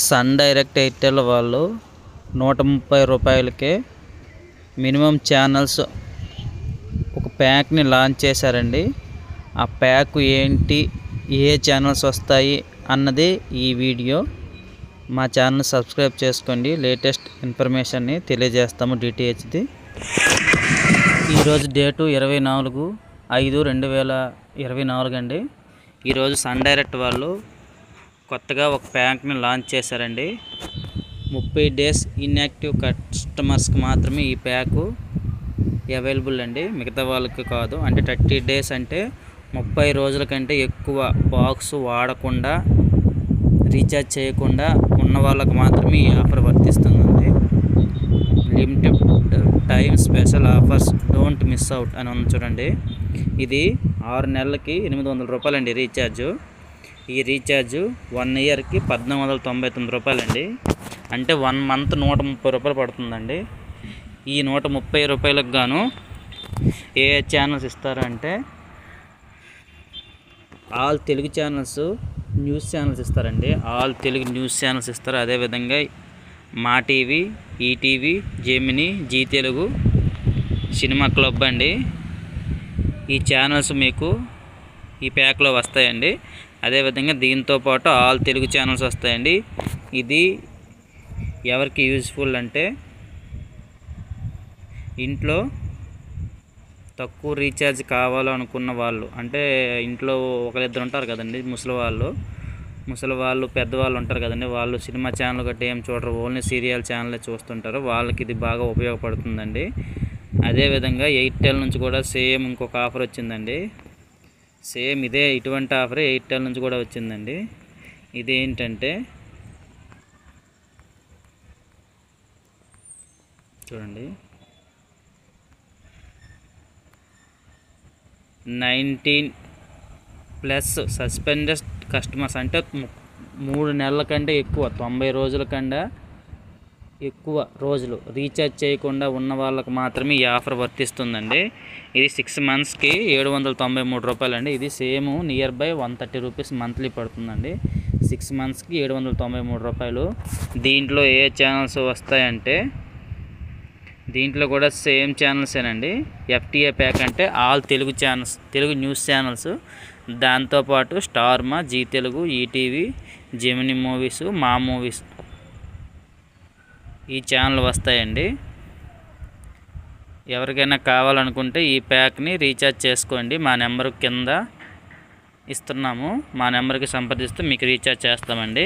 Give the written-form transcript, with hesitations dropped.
Sun direct Airtel వాళ్ళు 130 రూపాయలకే minimum channels ఒక ప్యాక్ని లాంచ్ చేశారండి. ఆ ప్యాక్ ఏంటి, ఏ ఛానల్స్ వస్తాయి అన్నది ఈ వీడియో. మా ఛానల్ సబ్స్క్రైబ్ చేసుకోండి. లేటెస్ట్ ఇన్ఫర్మేషన్ని తెలియజేస్తాము డిటిహెచ్ది. ఈరోజు డేటు 24/5/2024 అండి. ఈరోజు సన్ డైరెక్ట్ వాళ్ళు కొత్తగా ఒక ప్యాక్ని లాంచ్ చేశారండి. 30 డేస్ ఇన్యాక్టివ్ కస్టమర్స్కి మాత్రమే ఈ ప్యాకు అవైలబుల్ అండి, మిగతా వాళ్ళకి కాదు. అంటే 30 డేస్ అంటే 30 రోజుల కంటే ఎక్కువ బాక్స్ వాడకుండా రీఛార్జ్ చేయకుండా ఉన్న వాళ్ళకి మాత్రమే ఈ ఆఫర్ వర్తిస్తుందండి. Limited time special offers, don't miss out అని ఉంది చూడండి. ఇది 6 నెలలకి 800 రూపాయలండి రీఛార్జు. ఈ రీఛార్జు 1 ఇయర్కి 1499 రూపాయలండి. అంటే 1 మంత్ 130 రూపాయలు పడుతుందండి. ఈ 130 రూపాయలకు గాను ఏ ఛానల్స్ ఇస్తారంటే all Telugu channels, news channels ఇస్తారండి. ఆల్ తెలుగు న్యూస్ ఛానల్స్ ఇస్తారు. అదేవిధంగా Maa TV, ETV, Gemini, Zee Telugu, cinema club అండి. ఈ ఛానల్స్ మీకు ఈ ప్యాక్లో వస్తాయండి. అదేవిధంగా దీంతో పాటు ఆల్ తెలుగు ఛానల్స్ వస్తాయండి. ఇది ఎవరికి యూజ్ఫుల్ అంటే ఇంట్లో తక్కువ రీఛార్జ్ కావాలనుకున్న వాళ్ళు, అంటే ఇంట్లో ఒకరిద్దరు ఉంటారు కదండి, ముసలి వాళ్ళు పెద్దవాళ్ళు ఉంటారు కదండి. వాళ్ళు సినిమా ఛానల్ గట్రా ఏం చూడరు, ఓన్లీ సీరియల్ ఛానలే చూస్తుంటారు. వాళ్ళకి ఇది బాగా ఉపయోగపడుతుందండి. అదేవిధంగా ఎయిర్టెల్ నుంచి కూడా సేమ్ ఇంకొక ఆఫర్ వచ్చిందండి. సేమ్ ఇదే ఇటువంటి ఆఫరే ఎయిర్టెల్ నుంచి కూడా వచ్చిందండి. ఇదేంటంటే చూడండి, 19+ సస్పెండెడ్ కస్టమర్స్ అంటే 3 నెలల కంటే ఎక్కువ, 90 రోజుల కన్నా ఎక్కువ రోజులు రీఛార్జ్ చేయకుండా ఉన్న వాళ్ళకి మాత్రమే ఈ ఆఫర్ వర్తిస్తుందండి. ఇది 6 మంత్స్కి 793 రూపాయలండి. ఇది same near by 130 rupees monthly పడుతుందండి. 6 మంత్స్కి 793 రూపాయలు. దీంట్లో ఏ ఛానల్స్ వస్తాయంటే దీంట్లో కూడా సేమ్ ఛానల్సేనండి. ఎఫ్టీఏ ప్యాక్ అంటే all Telugu channels, Telugu news channels, దాంతోపాటు Star Maa, Zee Telugu, ETV, Gemini movies, Maa movies ఈ ఛానల్ వస్తాయండి. ఎవరికైనా కావాలనుకుంటే ఈ ప్యాక్ని రీఛార్జ్ చేసుకోండి. మా నెంబర్ కింద ఇస్తున్నాము. మా నెంబర్కి సంప్రదిస్తే మీకు రీఛార్జ్ చేస్తామండి.